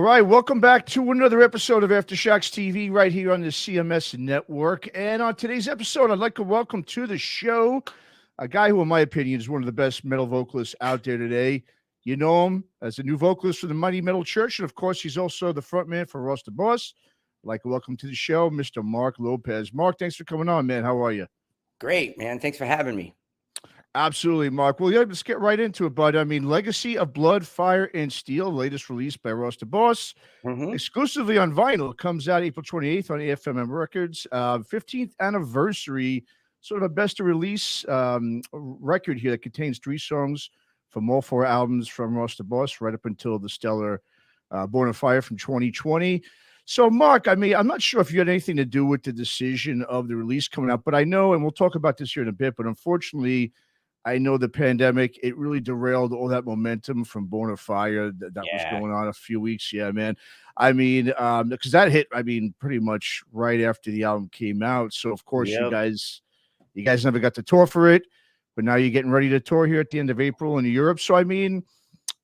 All right, welcome back to another episode of Aftershocks TV right here on the CMS network. And on today's episode, I'd like to welcome to the show a guy who, in my opinion, is one of the best metal vocalists out there today. You know him as the new vocalist for the Mighty Metal Church, and of course, he's also the frontman for Ross the Boss. I'd like to welcome to the show, Mr. Marc Lopes. Marc, thanks for coming on, man. How are you? Great, man. Thanks for having me. Absolutely, Marc. Well, yeah, let's get right into it, bud. I mean, Legacy of Blood, Fire, and Steel, latest release by Ross the Boss, exclusively on vinyl. It comes out April 28th on AFMM Records. 15th anniversary, sort of a best of release record here that contains 3 songs from all 4 albums from Ross the Boss, right up until the stellar Born on Fire from 2020. So, Marc, I mean, I'm not sure if you had anything to do with the decision of the release coming out, but I know, and we'll talk about this here in a bit, but unfortunately, I know the pandemic, it really derailed all that momentum from Born on Fire that was going on a few weeks. Yeah, man. I mean, because that hit, I mean, pretty much right after the album came out. So, of course, you guys never got to tour for it, but now you're getting ready to tour here at the end of April in Europe. So, I mean,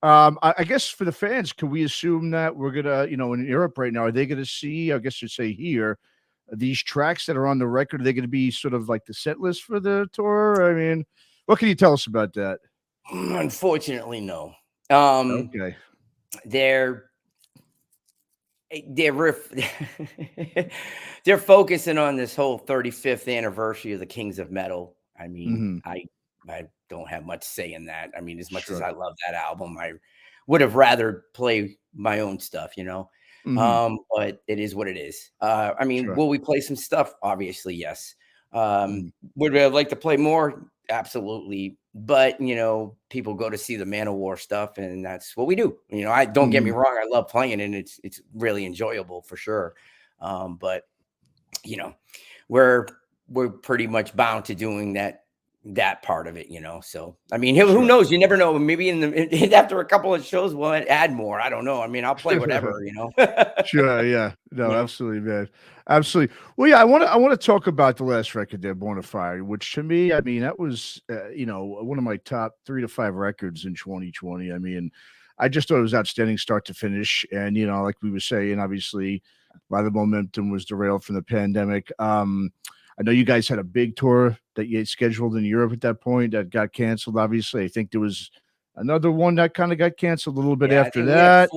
I guess for the fans, can we assume that we're going to, in Europe right now, are they going to see, I guess you'd say here, these tracks that are on the record, are they going to be sort of like the set list for the tour? I mean, what can you tell us about that? Unfortunately, no. Okay. They're they're focusing on this whole 35th anniversary of the Kings of Metal. I mean, I don't have much say in that. I mean, as much as I love that album, I would have rather play my own stuff, but it is what it is. I mean, will we play some stuff? Obviously, yes. Would I like to play more? Absolutely. But, people go to see the Man-O-War stuff, and that's what we do. I don't get me wrong. I love playing, and it's really enjoyable for sure. But, we're pretty much bound to doing that part of it, so I mean, who knows? You never know. Maybe after a couple of shows we'll add more. I don't know. I mean, I'll play whatever. Sure, yeah. No, absolutely, man. Absolutely. Well, yeah, I want to talk about the last record there, Born on Fire, which to me, I mean, that was one of my top 3 to 5 records in 2020. I mean, I just thought it was outstanding start to finish, and like we were saying, obviously a lot of the momentum was derailed from the pandemic. I know you guys had a big tour that you had scheduled in Europe at that point that got canceled. Obviously, I think there was another one that kind of got canceled a little bit after that.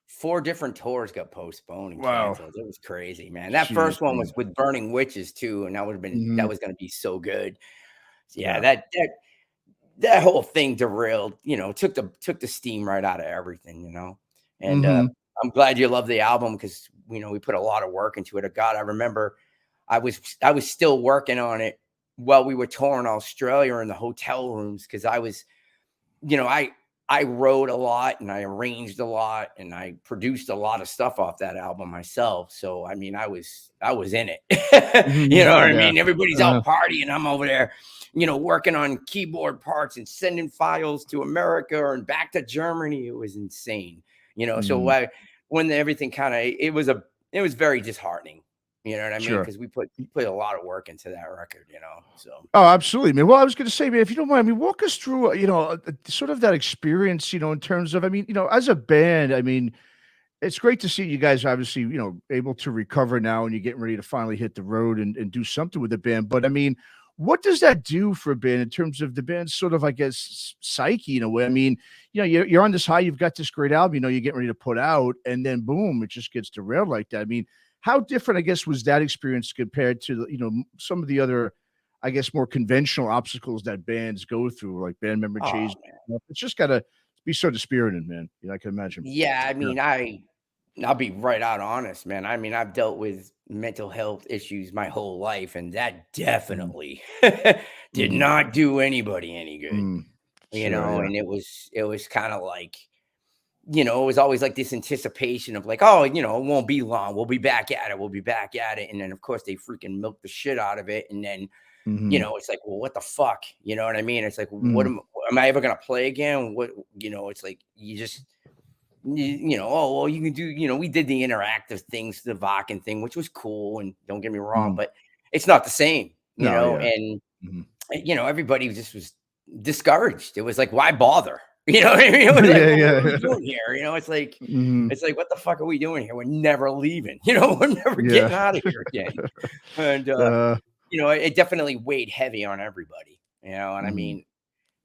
4 different tours got postponed and canceled. It was crazy, man. That first one was with Burning Witches too, and that would have been that was going to be so good. Yeah, that whole thing derailed. Took the steam right out of everything. And I'm glad you love the album because we put a lot of work into it. God, I remember I was still working on it while we were touring Australia in the hotel rooms because I was, I wrote a lot and I arranged a lot and I produced a lot of stuff off that album myself. So I mean, I was in it. You know what I mean? Everybody's out partying. I'm over there, working on keyboard parts and sending files to America and back to Germany. It was insane. So when everything kind of it was very disheartening. You know what I mean? Because we put a lot of work into that record, so. Oh, absolutely, man. Well, I was going to say, man, if you don't mind, I mean, walk us through, sort of that experience, in terms of, I mean, as a band, I mean, it's great to see you guys obviously, able to recover now and you're getting ready to finally hit the road and do something with the band. But I mean, what does that do for a band in terms of the band's sort of, I guess, psyche in a way? I mean, you're on this high, you've got this great album, you're getting ready to put out, and then boom, it just gets derailed like that. I mean, how different, I guess, was that experience compared to, some of the other, I guess, more conventional obstacles that bands go through, like band member change? It's just got to be sort of spirited, man. I can imagine. Yeah, I mean, I'll be right out honest, man. I mean, I've dealt with mental health issues my whole life, and that definitely did not do anybody any good. And it was kind of like, it was always like this anticipation of like, oh, it won't be long. We'll be back at it. We'll be back at it. And then, of course, they freaking milk the shit out of it. And then, it's like, well, what the fuck? You know what I mean? It's like, what am I ever going to play again? What, it's like, you just, oh, well, you can do, we did the interactive things, the Vakken thing, which was cool. And don't get me wrong, but it's not the same, and, everybody just was discouraged. It was like, why bother? You know what I mean? It was like, Yeah, well, what are yeah. we doing here? You know, it's like, Mhm. what the fuck are we doing here? We're never leaving. You know, we're never Yeah. getting out of here again. And Uh, you know, it definitely weighed heavy on everybody. You know, and I mhm, mean,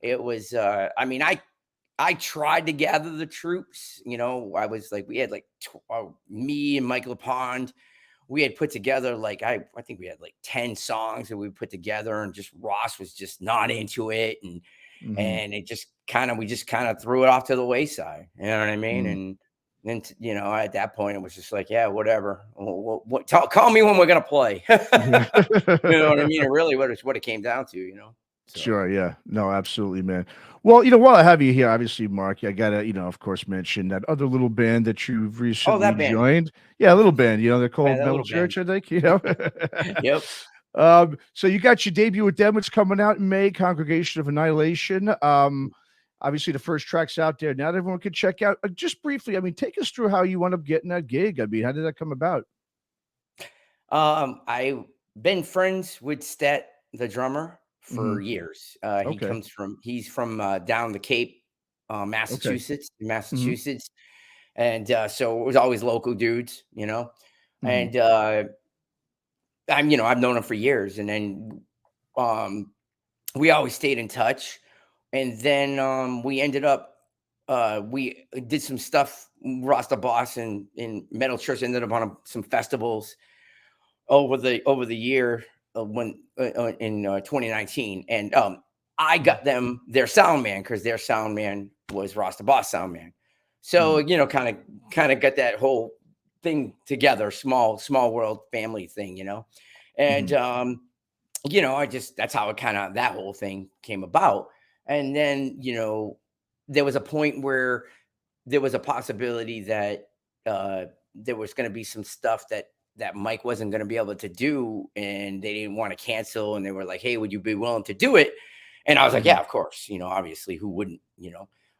it was. I mean, I tried to gather the troops. You know, I was like, we had like me and Michael Pond. We had put together like I think we had like 10 songs that we put together, and just Ross was just not into it, mhm, and it just we just kind of threw it off to the wayside. You know what I mean? mhm. And then you know, at that point, it was just like, yeah, whatever. Call me when we're gonna play. Yeah. You know what I mean? It really what it came down to. You know. So. Sure, yeah. No, absolutely, man. Well, while I have you here, obviously, Mark, I gotta, of course, mention that other little band that you've Oh, recently that band. joined. Yeah, a little band, they're Man, called that Metal little band. Church, I think, Yep. So you got your debut with them. It's coming out in May, Congregation of Annihilation. Obviously the first track's out there now that everyone can check out. Just briefly, I mean, take us through how you wound up getting that gig. I mean, how did that come about? I've been friends with Stet, the drummer, Hmm. for years. Okay. He's from down the Cape, Okay. Hmm. Massachusetts, and so it was always local dudes, you know. Hmm. And I've known him for years, and then um, we always stayed in touch, and then we ended up we did some stuff. Rasta Boss and in Metal Church ended up on some festivals over the year when in 2019, and I got them their sound man because their sound man was Rasta Boss sound man. So Hmm. kind of got that whole thing together, small world family thing, and Hmm. that's how that whole thing came about. And then there was a point where there was a possibility that there was going to be some stuff that Mike wasn't going to be able to do, and they didn't want to cancel, and they were like, "Hey, would you be willing to do it?" And I was like, Hmm. "Yeah, of course." Obviously, who wouldn't?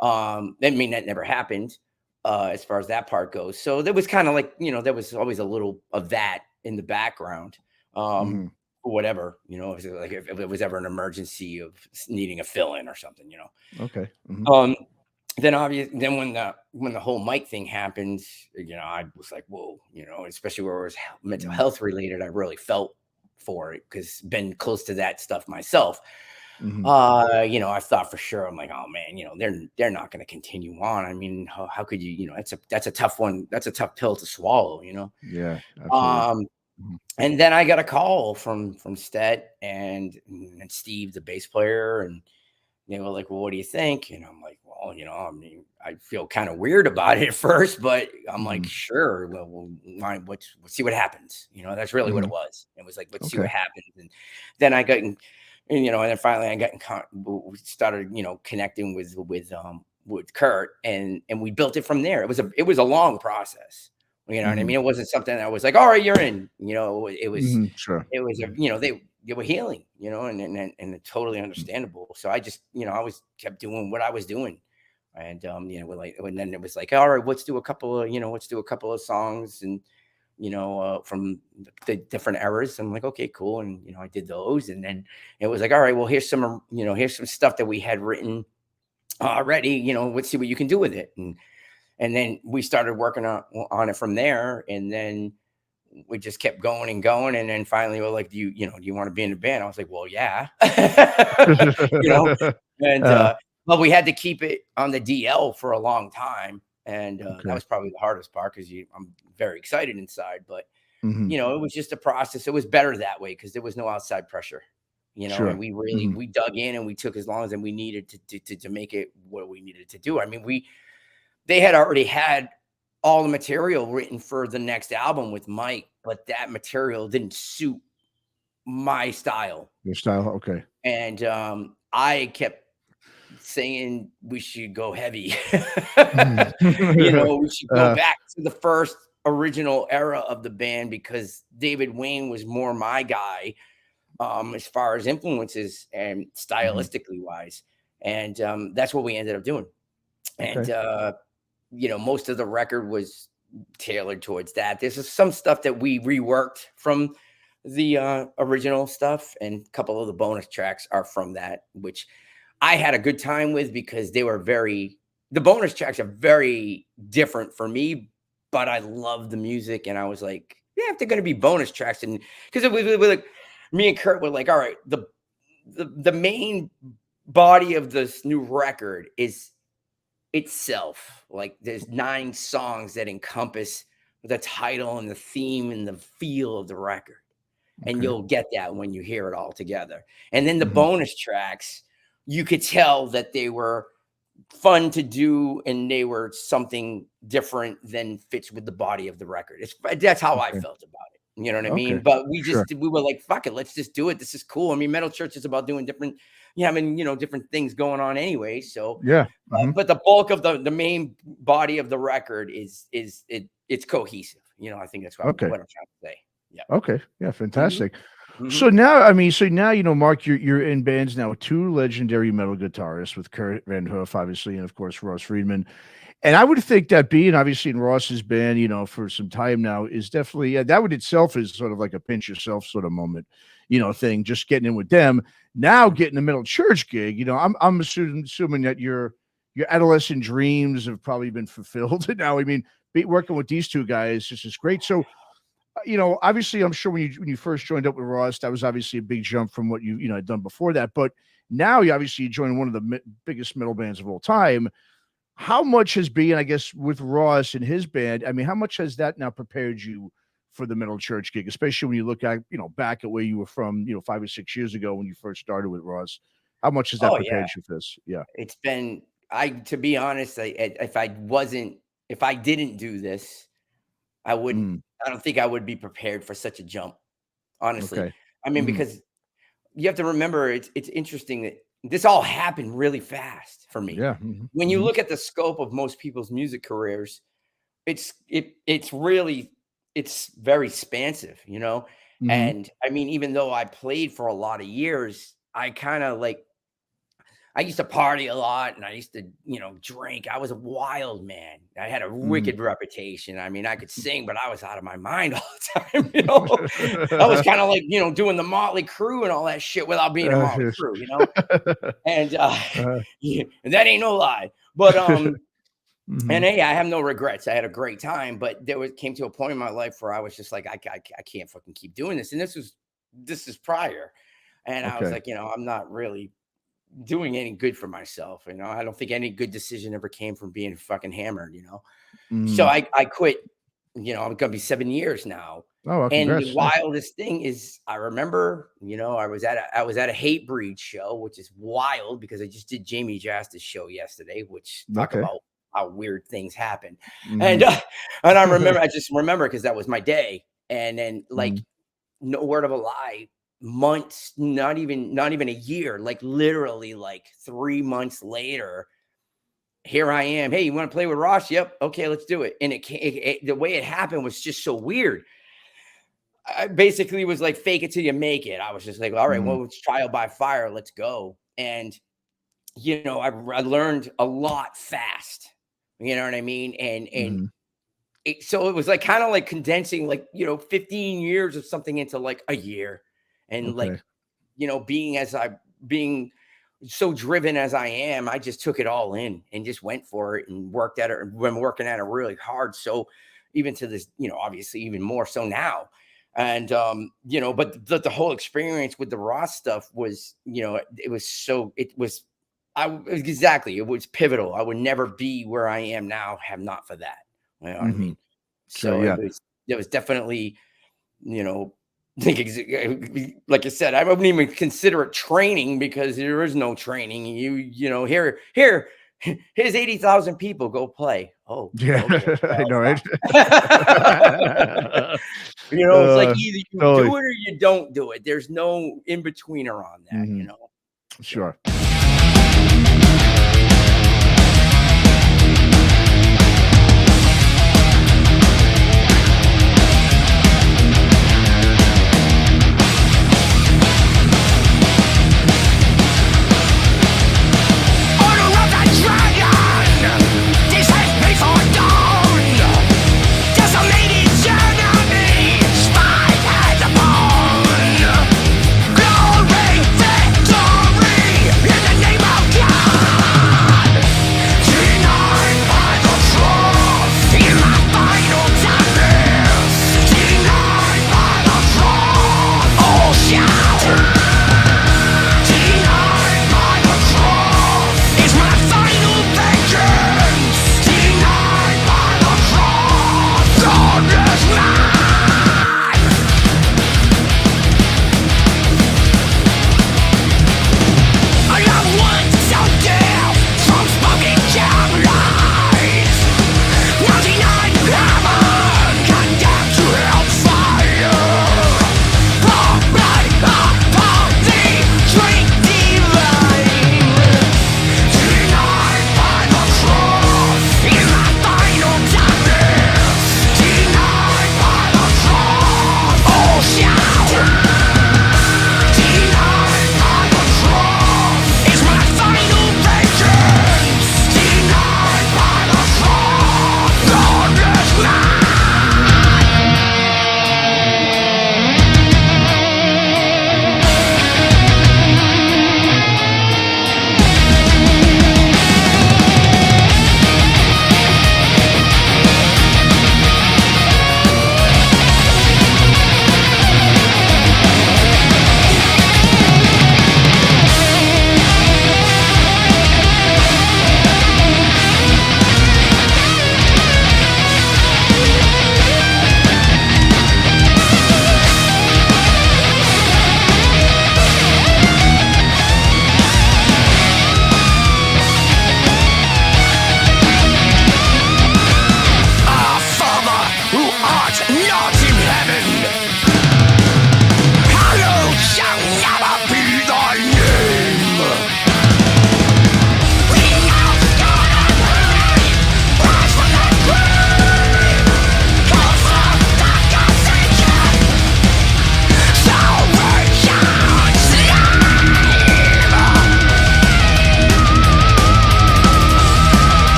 I mean, that never happened as far as that part goes. So there was kind of like, there was always a little of that in the background. Hmm. Whatever, if it was ever an emergency of needing a fill in or something. Okay. Hmm. Um, then when the whole Mike thing happened, I was like, whoa, especially where it was mental Hmm. health related, I really felt for it because been close to that stuff myself. Hmm. I thought for sure, I'm like, oh man, they're not going to continue on. I mean, how could you, that's a tough one. That's a tough pill to swallow. Yeah, absolutely. Um, Mhm. and then I got a call from Stet and Steve, the bass player, and they were like, "Well, what do you think?" And I'm like, "Well, I mean, I feel kind of weird about it at first, but I'm like, Mhm. sure. Well, let's see what happens." That's really what it Mhm. was. It was like, let's see Okay. what happens. And then I got and then finally I got we started, connecting with Kurt, and we built it from there. It was a long process. You know what I Mhm. mean? It wasn't something that was like, all right, you're in. Mhm. Sure. It was Mhm. they were healing, and it's totally Mm. understandable. So I just, I was kept doing what I was doing. And we're like, and then it was like, all right, let's do a couple of songs, and from the different eras. I'm like, okay, cool. And I did those, and then it was like, all right, well, here's some stuff that we had written already. Let's see what you can do with it. And then we started working on it from there, and then we just kept going and going, and then finally we're like, do you want to be in the band? I was like, well, yeah. you know and Uh, but we had to keep it on the DL for a long time, and that okay. was probably the hardest part because I'm very excited inside, but Mhm. it was just a process. It was better that way because there was no outside pressure, and Sure. Mhm. we dug in, and we took as long as we needed to make it what we needed to do. I mean, they had already had all the material written for the next album with Mike, but that material didn't suit my style. Your style, okay. And I kept saying we should go heavy. Mhm. We should go Uh, back to the first original era of the band because David Wayne was more my guy as far as influences and mhm. stylistically wise. And that's what we ended up doing. And Okay. most of the record was tailored towards that. There's just some stuff that we reworked from the original stuff, and a couple of the bonus tracks are from that, which I had a good time with, because they were the bonus tracks are very different for me, but I love the music. And I was like, yeah, if they're going to be bonus tracks, and because it was like, me and Kurt were like, all right, the main body of this new record is itself. Like, there's 9 songs that encompass the title and the theme and the feel of the record. And you'll get that when you hear it all together. And then the bonus tracks, you could tell that they were fun to do, and they were something different than fits with the body of the record. That's how I felt about it. You know what I mean? But we were like, fuck it, let's just do it. This is cool. I mean, Metal Church is about doing different, different things going on anyway. So but the bulk of the main body of the record it's cohesive. I think that's what I'm trying to say. Yeah. Okay. Yeah. Fantastic. So now, Mark, you're in bands now with 2 legendary metal guitarists, with Kurt Van Hoof, obviously, and of course Ross Friedman. And I would think that being obviously in Ross's band, for some time now, is definitely that would itself is sort of like a pinch yourself sort of moment, thing. Just getting in with them. Now getting the Metal Church gig, I'm assuming that your adolescent dreams have probably been fulfilled now. I mean, working with these 2 guys, this is great. So, obviously, I'm sure when you first joined up with Ross, that was obviously a big jump from what you had done before that. But now you joined one of the biggest metal bands of all time. How much has been, I guess, with Ross and his band? I mean, how much has that now prepared you for the Metal Church gig, especially when you look at back at where you were from 5 or 6 years ago when you first started with Ross? How much has that prepared you for this? Yeah, it's been. To be honest, if I didn't do this, I wouldn't. I don't think I would be prepared for such a jump, honestly. I mean, because you have to remember, it's interesting that this all happened really fast for me. Yeah. When you look at the scope of most people's music careers, it's very expansive, And I mean, even though I played for a lot of years, I used to party a lot, and I used to, drink. I was a wild man. I had a wicked reputation. I mean, I could sing, but I was out of my mind all the time. I was kind of like, doing the Motley Crue and all that shit without being a Motley Crue, And and that ain't no lie. But and hey, I have no regrets. I had a great time, but came to a point in my life where I was just like, I can't fucking keep doing this. And this is prior, and I was like, I'm not really doing any good for myself. I don't think any good decision ever came from being fucking hammered, So I quit, I'm gonna be 7 years now. Oh, and the wildest thing is, I remember, I was at a Hatebreed show, which is wild because I just did Jamie Jasta's show yesterday, which talk about how weird things happen. And I just remember because that was my day. And then no word of a lie, months, not even a year, like literally like 3 months later, here I am. Hey, you want to play with Ross? Yep. Okay, let's do it. And the way it happened was just so weird. I basically was like, fake it till you make it. I was just like, all right, well, it's trial by fire. Let's go. And, I learned a lot fast. You know what I mean? And so it was like kind of like condensing 15 years of something into like a year. And being so driven as I am, I just took it all in and just went for it and worked at it. Been working at it really hard. So even to this, obviously even more so now. And, but the whole experience with the Ross stuff was, it was pivotal. I would never be where I am now, have not for that. You know what I mean? So it was definitely, like I said, I wouldn't even consider it training because there is no training. Here's 80,000 people, go play. Oh, yeah, okay. I know, right? It's like either you do it or you don't do it. There's no in betweener on that, Sure. Glory, victory in the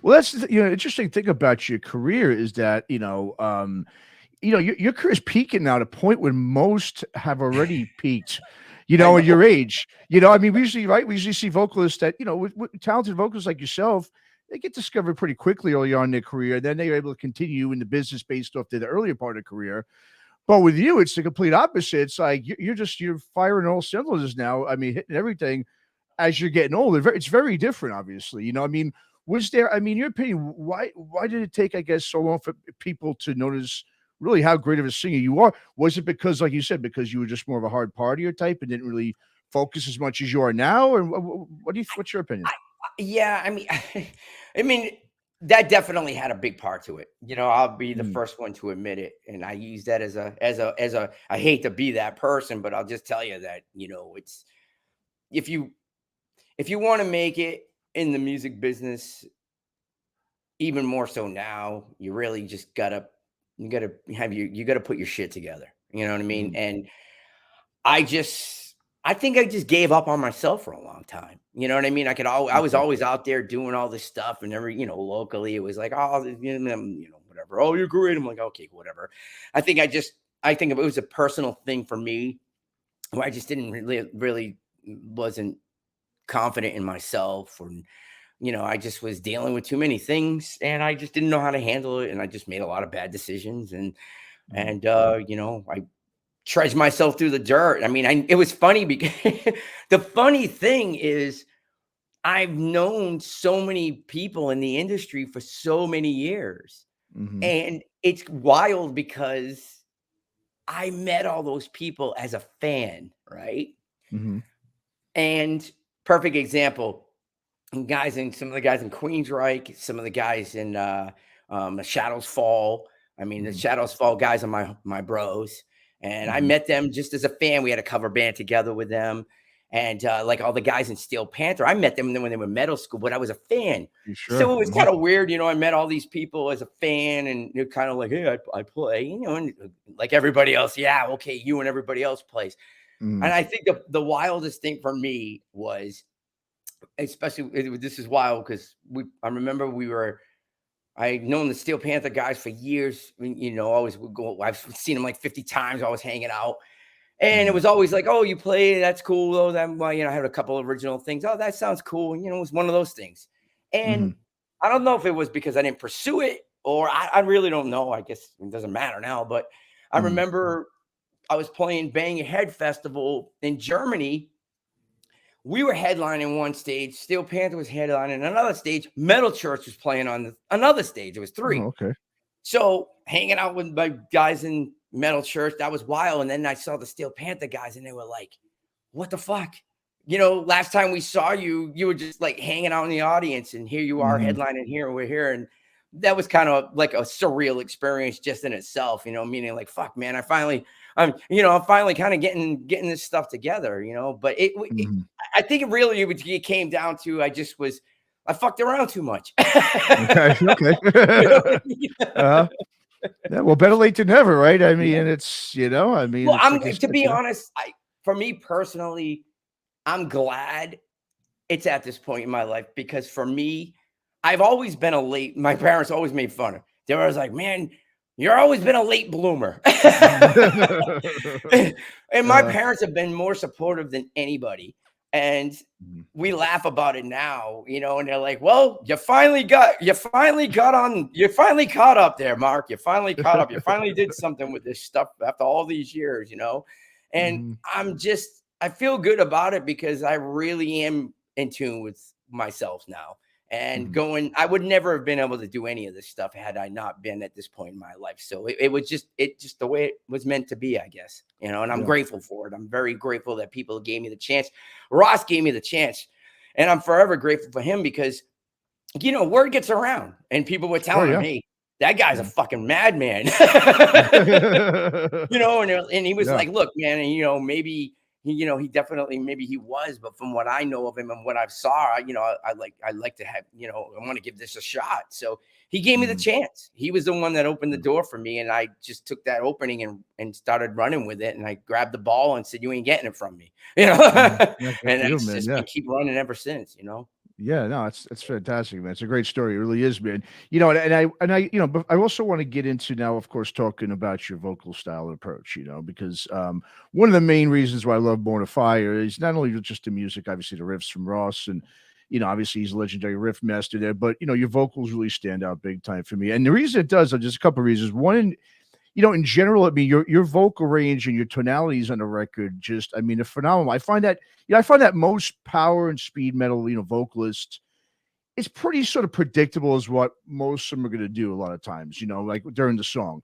Well, that's the interesting thing about your career is that, your career is peaking now at a point when most have already peaked, at your age. I mean, we usually see vocalists that, with talented vocalists like yourself, they get discovered pretty quickly early on in their career. Then they're able to continue in the business based off the earlier part of the career. But with you, it's the complete opposite. It's like you're firing all cylinders now. I mean, hitting everything as you're getting older. It's very different, obviously. I mean, was there? I mean, your opinion? Why did it take, I guess, so long for people to notice really how great of a singer you are? Was it because, like you said, because you were just more of a hard partier type and didn't really focus as much as you are now? Or what's your opinion? Yeah, I mean, that definitely had a big part to it. I'll be the first one to admit it, and I use that as a. I hate to be that person, but I'll just tell you that it's if you want to make it in the music business, even more so now, you really just gotta put your shit together. You know what I mean? And I think I just gave up on myself for a long time. You know what I mean? I was always out there doing all this stuff, and locally it was like, oh, whatever. Oh, you're great. I'm like, okay, whatever. I think it was a personal thing for me where I just didn't really wasn't confident in myself, or I just was dealing with too many things, and I just didn't know how to handle it, and I just made a lot of bad decisions, and I trudged myself through the dirt. I mean, it was funny because the funny thing is I've known so many people in the industry for so many years, and it's wild because I met all those people as a fan, right? And perfect example, some of the guys in Queensryche, some of the guys in the Shadows Fall. I mean, the Shadows Fall guys are my bros. And I met them just as a fan. We had a cover band together with them. And like all the guys in Steel Panther, I met them when they were in middle school, but I was a fan. Sure. So it was kind of weird. I met all these people as a fan, and you're kind of like, hey, I play, and like everybody else. Yeah, okay, you and everybody else plays. And I think the wildest thing for me was, especially, this is wild because I remember I'd known the Steel Panther guys for years. Always would go. I've seen them like 50 times. Always hanging out, and it was always like, "Oh, you play? That's cool." Oh, that I had a couple of original things. Oh, that sounds cool. It was one of those things. And I don't know if it was because I didn't pursue it, or I really don't know. I guess it doesn't matter now. But I remember I was playing Bang Your Head Festival in Germany. We were headlining one stage. Steel Panther was headlining another stage. Metal Church was playing on another stage. It was 3. Oh, okay. So hanging out with my guys in Metal Church, that was wild. And then I saw the Steel Panther guys, and they were like, what the fuck? Last time we saw you, you were just like hanging out in the audience, and here you are headlining here, and we're here. And that was kind of like a surreal experience just in itself, meaning like, fuck, man, I'm finally kind of getting this stuff together, but I think it came down to, I fucked around too much. Okay. Yeah, well, better late than never, right? I mean, it's, well, to be honest, for me personally, I'm glad it's at this point in my life, because for me, I've always been my parents always made fun of. They were always like, man, you've always been a late bloomer. And my parents have been more supportive than anybody. And we laugh about it now, and they're like, well, you finally caught up there, Mark. You finally caught up. You finally did something with this stuff after all these years, and I feel good about it, because I really am in tune with myself now. And I would never have been able to do any of this stuff had I not been at this point in my life. So it was just the way it was meant to be, I guess, and I'm grateful for it. I'm very grateful that people gave me the chance. Ross gave me the chance, and I'm forever grateful for him, because, word gets around, and people were telling me, hey, that guy's a fucking madman. And he was like, look, man, and maybe, he definitely, maybe he was, but from what I know of him and what I've saw, I like to have, I want to give this a shot. So he gave me the chance. He was the one that opened the door for me. And I just took that opening and started running with it. And I grabbed the ball and said, you ain't getting it from me, and I keep running ever since, Yeah, no, it's fantastic, man. It's a great story. It really is, man. And I, but I also want to get into now, of course, talking about your vocal style and approach. Because one of the main reasons why I love Born of Fire is not only just the music, obviously the riffs from Ross, and obviously he's a legendary riff master there, but your vocals really stand out big time for me. And the reason it does, just a couple of reasons. One, in general, I mean, your vocal range and your tonalities on the record, I mean, they're phenomenal. I find that most power and speed metal, vocalists, it's pretty sort of predictable as what most of them are going to do a lot of times, like during the song.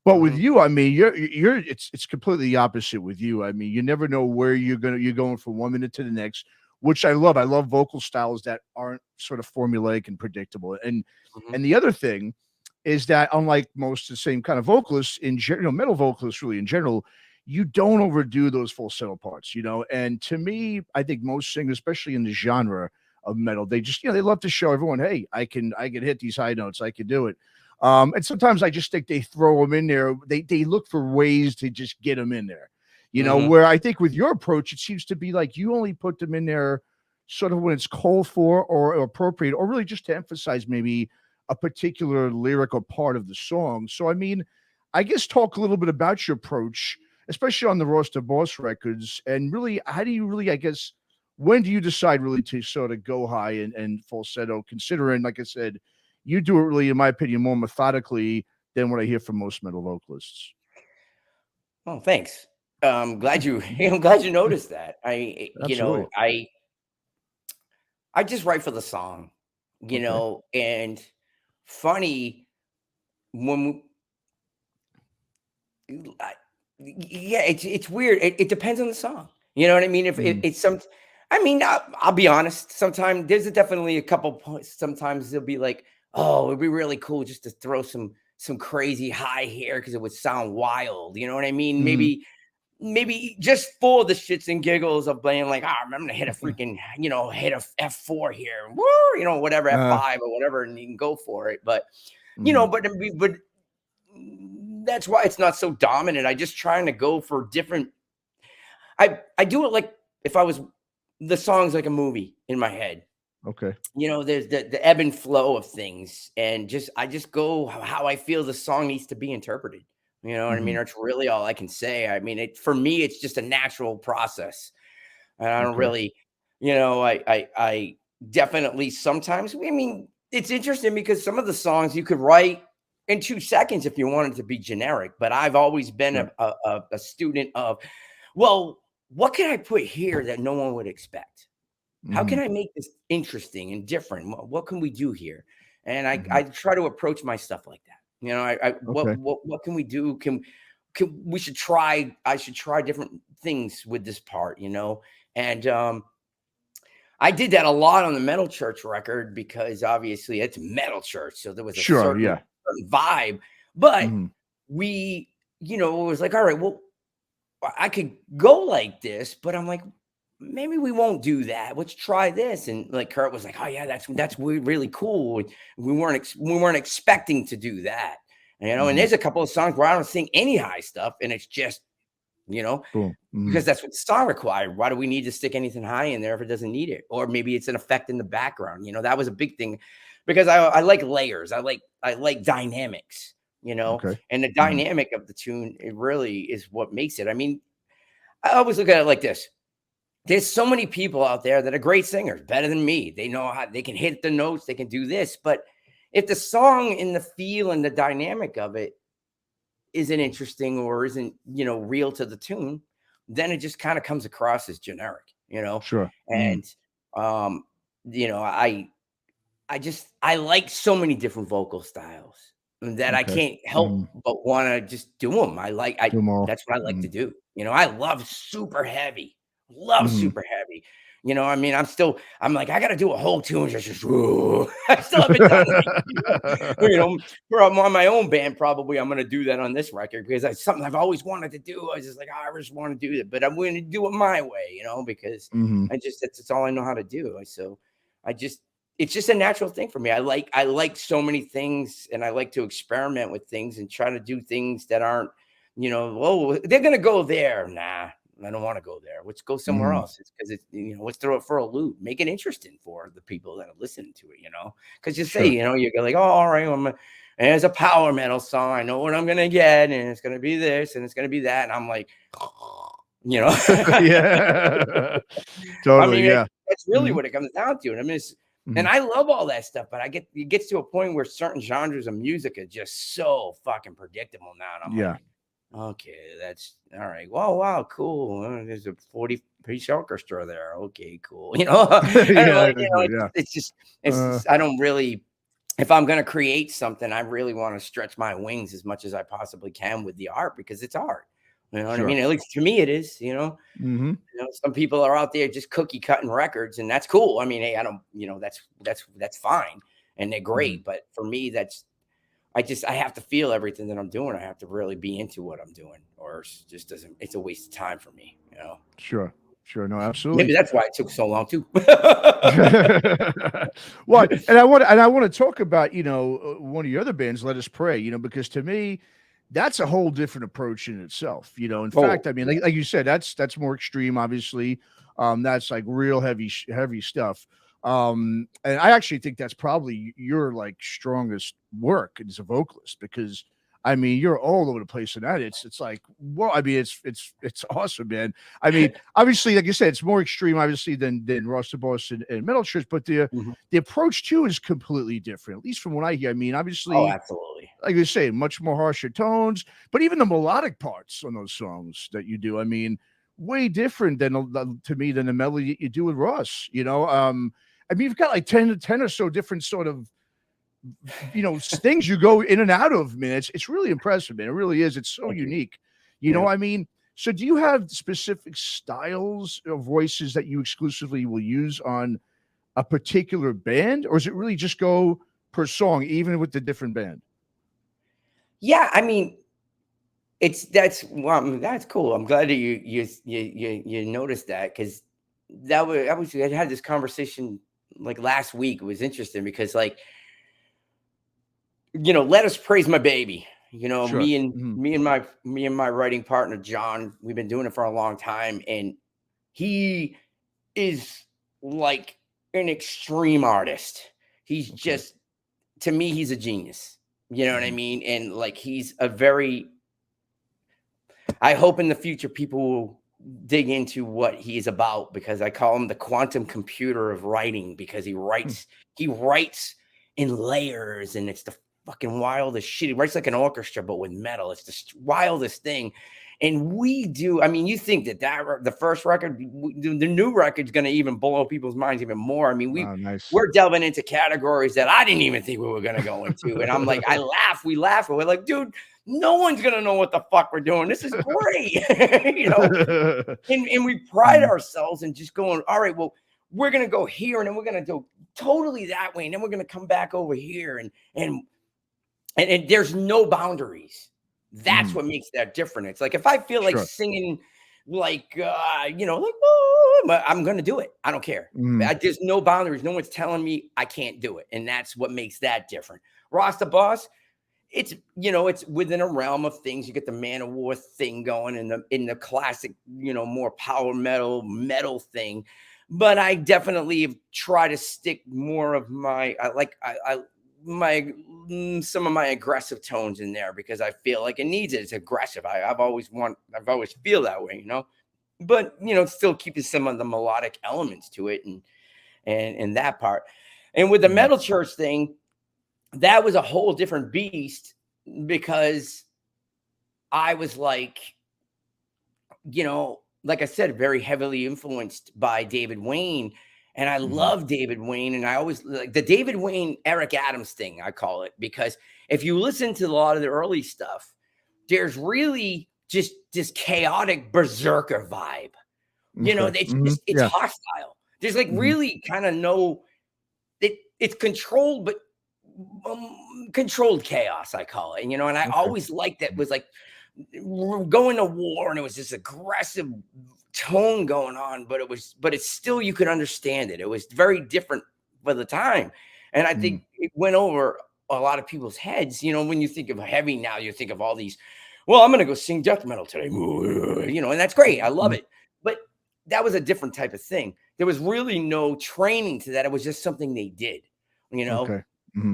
But with you, I mean, it's completely the opposite with you. I mean, you never know where you're going from 1 minute to the next, which I love. I love vocal styles that aren't sort of formulaic and predictable. And the other thing is that, unlike most of the same kind of vocalists in general, metal vocalists really in general, you don't overdo those falsetto parts, And to me, I think most singers, especially in the genre of metal, they just, they love to show everyone, hey, I can hit these high notes, I can do it. And sometimes I just think they throw them in there. They look for ways to just get them in there, where I think with your approach, it seems to be like you only put them in there sort of when it's called for or appropriate, or really just to emphasize maybe a particular lyrical part of the song. So, I mean, I guess talk a little bit about your approach, especially on the Ross to Boss records, and really, how do you really, I guess, when do you decide really to sort of go high and falsetto, considering, like I said, you do it really, in my opinion, more methodically than what I hear from most metal vocalists. Oh, thanks. I'm glad you noticed that. I just write for the song, and funny when it's weird. It depends on the song. You know what I mean? If it's I'll be honest. Sometimes there's definitely a couple points. Sometimes they'll be like, oh, it'd be really cool just to throw some crazy high here because it would sound wild. You know what I mean? Maybe just for the shits and giggles of playing like, I'm gonna hit a freaking, hit a F4 here, woo, whatever, F5 or whatever, and you can go for it. But but that's why it's not so dominant. I just trying to go for different. I do it like if the song's like a movie in my head. Okay. There's the ebb and flow of things, and I just go how I feel the song needs to be interpreted. You know what I mean? That's really all I can say. I mean, for me, it's just a natural process. And I don't really, I definitely sometimes, it's interesting because some of the songs you could write in 2 seconds if you wanted to be generic. But I've always been a student of, well, what can I put here that no one would expect? How can I make this interesting and different? What can we do here? And I try to approach my stuff like that. What can we do? I should try different things with this part, and I did that a lot on the Metal Church record because obviously it's Metal Church. So there was a certain vibe, but we, it was like, all right, well, I could go like this, but I'm like, maybe we won't do that. Let's try this. And like Kurt was like, oh yeah, that's really cool. We weren't expecting to do that, and there's a couple of songs where I don't sing any high stuff. And it's just, because that's what the song required. Why do we need to stick anything high in there if it doesn't need it? Or maybe it's an effect in the background. That was a big thing because I like layers. I like dynamics, and the dynamic of the tune, it really is what makes it. I mean, I always look at it like this. There's so many people out there that are great singers, better than me. They know how they can hit the notes, they can do this. But if the song and the feel and the dynamic of it isn't interesting or isn't, real to the tune, then it just kind of comes across as generic, Sure. And, I like so many different vocal styles that I can't help but want to just do them. That's what I like to do. I love super heavy. Super heavy. I'm like, I got to do a whole tune. Just I still haven't done it. On my own band, probably I'm going to do that on this record because it's something I've always wanted to do. I was just like, I just want to do it, but I'm going to do it my way, because that's all I know how to do. So it's just a natural thing for me. I like so many things, and I like to experiment with things and try to do things that aren't, they're going to go there. Nah. I don't want to go there. Let's go somewhere else. It's because it's, you know, let's throw it for a loop, make it interesting for the people that are listening to it, you know, because you say, you know, you go like, oh, all right, and it's a power metal song. I know what I'm going to get, and it's going to be this, and it's going to be that. And I'm like, you know, yeah, totally. I mean, that's really what it comes down to. And I mean, and I love all that stuff, but it gets to a point where certain genres of music are just so fucking predictable now. And I'm like, okay, that's all right. Well, wow, cool. There's a 40-piece orchestra there. Okay, cool. You know, it's just I don't really, if I'm going to create something, I really want to stretch my wings as much as I possibly can with the art, because it's art. You know what I mean? At least to me, it is, you know. You know, some people are out there just cookie cutting records, and that's cool. I mean, hey, I don't, you know, that's fine, and they're great. But for me, I have to feel everything that I'm doing. I have to really be into what I'm doing, or it just doesn't. It's a waste of time for me, you know. Sure. No, absolutely. Maybe that's why it took so long too. Well, and I want to talk about, you know, one of your other bands, Let Us Pray, you know, because to me, that's a whole different approach in itself. You know, in fact, I mean, like you said, that's more extreme, obviously. That's like real heavy stuff. And I actually think that's probably your like strongest work as a vocalist, because I mean, you're all over the place in that. It's like, well, I mean, it's awesome, man. I mean, obviously, like you said, it's more extreme, obviously, than Ross the Boss and Metal Church, but the approach too is completely different, at least from what I hear. I mean, obviously, absolutely, like you say, much more harsher tones, but even the melodic parts on those songs that you do, I mean, way different to me than the melody that you do with Ross. You know, I mean, you've got like 10 or so different sort of, you know, things you go in and out of, man. It's really impressive, man. It really is. It's so unique. You know, I mean, so do you have specific styles of voices that you exclusively will use on a particular band, or is it really just go per song, even with the different band? Yeah, I mean, that's cool. I'm glad that you noticed that, because I had this conversation like last week. It was interesting because, like, you know, Let Us Praise my baby. You know, me and my writing partner John, we've been doing it for a long time, and he is like an extreme artist. He's just, to me, he's a genius. You know what I mean? And like, he's I hope in the future people will dig into what he's about, because I call him the quantum computer of writing, because he writes in layers, and it's the fucking wildest shit. He writes like an orchestra, but with metal. It's the wildest thing. And we do, I mean, you think that the first record, the new record's going to even blow people's minds even more. I mean, we're delving into categories that I didn't even think we were going to go into. And I'm like, we laugh. And we're like, dude, no one's going to know what the fuck we're doing. This is great. You know, and we pride ourselves in just going, all right, well, we're going to go here, and then we're going to go totally that way. And then we're going to come back over here. And there's no boundaries. That's what makes that different. It's like, if I feel like singing, like, you know, like, oh, I'm going to do it. I don't care. There's no boundaries. No one's telling me I can't do it. And that's what makes that different. Ross the Boss, it's, you know, it's within a realm of things. You get the Man of War thing going in the classic, you know, more power metal thing. But I definitely try to stick more of some of my aggressive tones in there, because I feel like it needs it. It's aggressive. I've always feel that way, you know, but, you know, still keeping some of the melodic elements to it and that part. And with the Metal Church thing, that was a whole different beast, because I was like, you know, like I said, very heavily influenced by David Wayne. And I love David Wayne, and I always like the David Wayne, Eric Adams thing, I call it, because if you listen to a lot of the early stuff, there's really just this chaotic berserker vibe. You know, it's hostile. There's like really kind of it's controlled, but controlled chaos, I call it. You know, and I always liked that. Was like, we're going to war, and it was this aggressive tone going on, but it's still, you could understand it. It was very different for the time, and I think it went over a lot of people's heads. You know, when you think of heavy now, you think of all these well, I'm going to go sing death metal today, and that's great. I love it. But that was a different type of thing. There was really no training to that. It was just something they did, Okay.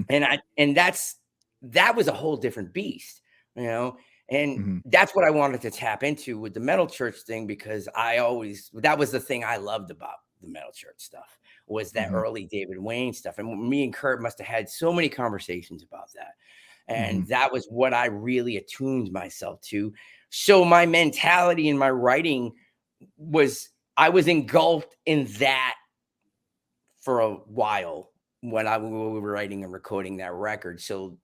And that was a whole different beast, and that's what I wanted to tap into with the metal church thing, because that was the thing I loved about the metal church stuff, was that early David Wayne stuff. And me and Kurt must have had so many conversations about that. And that was what I really attuned myself to. So my mentality and my writing I was engulfed in that for a while when we were writing and recording that record. So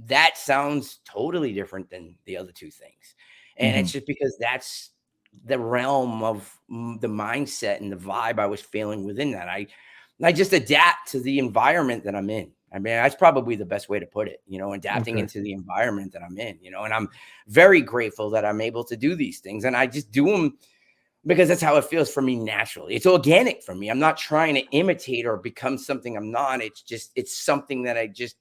that sounds totally different than the other two things. And it's just because that's the realm of the mindset and the vibe I was feeling within that. I just adapt to the environment that I'm in. I mean, that's probably the best way to put it, adapting into the environment that I'm in, and I'm very grateful that I'm able to do these things. And I just do them because that's how it feels for me naturally. It's organic for me. I'm not trying to imitate or become something I'm not. It's something that I just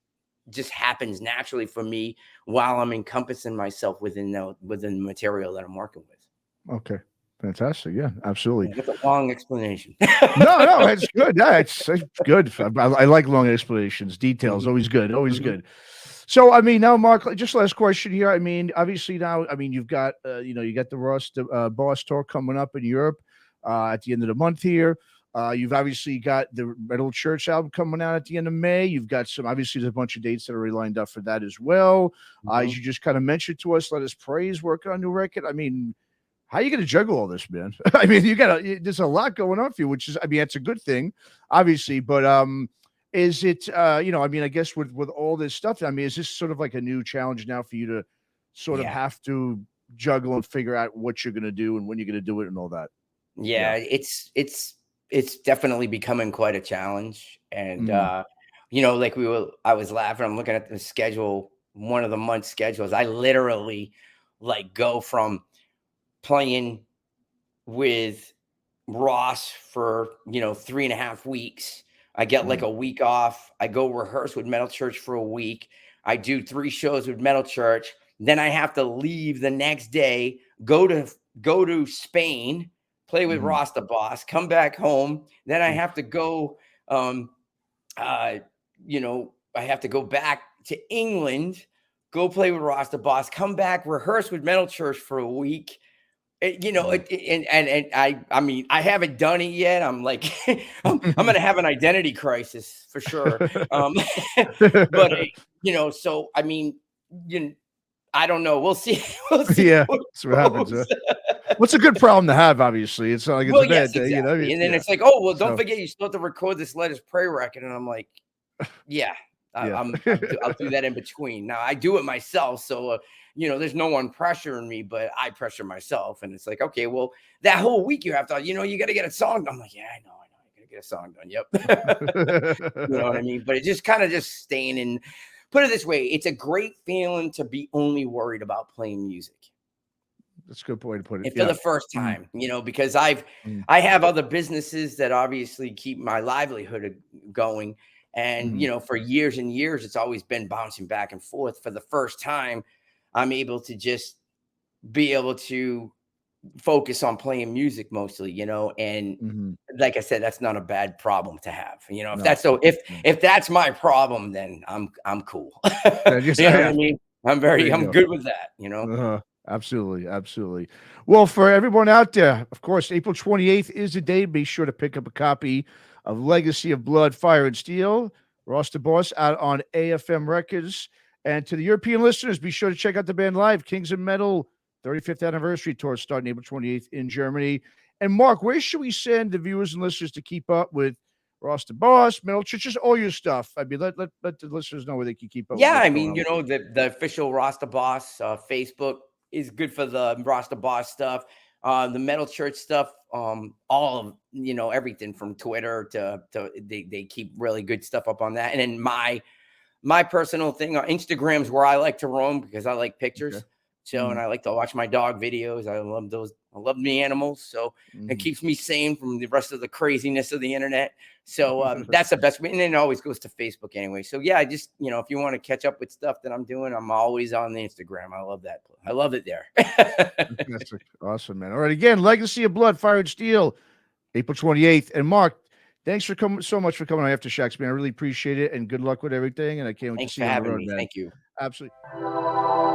happens naturally for me while I'm encompassing myself within the material that I'm working with. Okay. Fantastic. Yeah, absolutely. That's a long explanation. No, it's good. Yeah, it's good. I like long explanations. Details, always good. Always good. So, I mean, now, Mark, just last question here. I mean, obviously now, you've got, you got the Ross Boss tour coming up in Europe at the end of the month here. You've obviously got the Metal Church album coming out at the end of May. You've got obviously there's a bunch of dates that are already lined up for that as well. As you just kind of mentioned to us, Let Us Praise, working on a new record. I mean, how are you going to juggle all this, man? I mean, there's a lot going on for you, which is, that's a good thing, obviously. But is it, I guess with all this stuff, is this sort of like a new challenge now for you to sort of have to juggle and figure out what you're going to do and when you're going to do it and all that? Yeah, it's definitely becoming quite a challenge. And, I was laughing. I'm looking at the schedule, one of the month schedules. I literally go from playing with Ross for 3.5 weeks. I get a week off. I go rehearse with Metal Church for a week. I do 3 shows with Metal Church. Then I have to leave the next day, go to Spain, play with Ross the Boss, come back home. Then I have to go I have to go back to England, go play with Ross the Boss, come back, rehearse with Metal Church for a week. I haven't done it yet. I'm like, I'm going to have an identity crisis for sure. But so, I don't know. We'll see. Yeah. That's what happens. What's a good problem to have? Obviously, it's not like it's a bad day, exactly. And then it's like, oh, well, don't forget, you still have to record this Let Us Pray record. And I'm like, I'll do that in between. Now I do it myself. So, there's no one pressuring me, but I pressure myself. And it's like, okay, well, that whole week you have to, you got to get a song done. I'm like, yeah, I know. I got to get a song done. Yep. You know what I mean? But it's just kind of just staying in, put it this way. It's a great feeling to be only worried about playing music. That's a good way to put it. And for the first time, because I have other businesses that obviously keep my livelihood going. And, for years and years, it's always been bouncing back and forth. For the first time, I'm able to just be able to focus on playing music mostly, and like I said, that's not a bad problem to have, if that's my problem, then I'm cool. You know what I mean? I'm good with that, Absolutely. Well, for everyone out there, of course, April 28th is the day. Be sure to pick up a copy of Legacy of Blood, Fire, and Steel, Ross the Boss, out on AFM Records. And to the European listeners, be sure to check out the band live, Kings of Metal 35th anniversary tour starting April 28th in Germany. And Mark, where should we send the viewers and listeners to keep up with Ross the Boss, Metal Church, just all your stuff? Let the listeners know where they can keep up. Yeah, the official Ross the Boss Facebook is good for the Ross the Boss stuff. The Metal Church stuff, all of everything from Twitter to they keep really good stuff up on that. And then my personal thing on Instagram's where I like to roam because I like pictures. Okay. So and I like to watch my dog videos. I love those I love the animals, so it keeps me sane from the rest of the craziness of the internet. So that's the best way. And then it always goes to Facebook anyway. So yeah, I just, if you want to catch up with stuff that I'm doing, I'm always on the Instagram. I love that. I love it there. That's awesome, man. All right, again, Legacy of Blood, Fire and Steel, April 28th. And Marc, thanks for coming so much for coming on Aftershocks, man. I really appreciate it, and good luck with everything. And I can't wait to see you on the road, man. Thank you. Absolutely.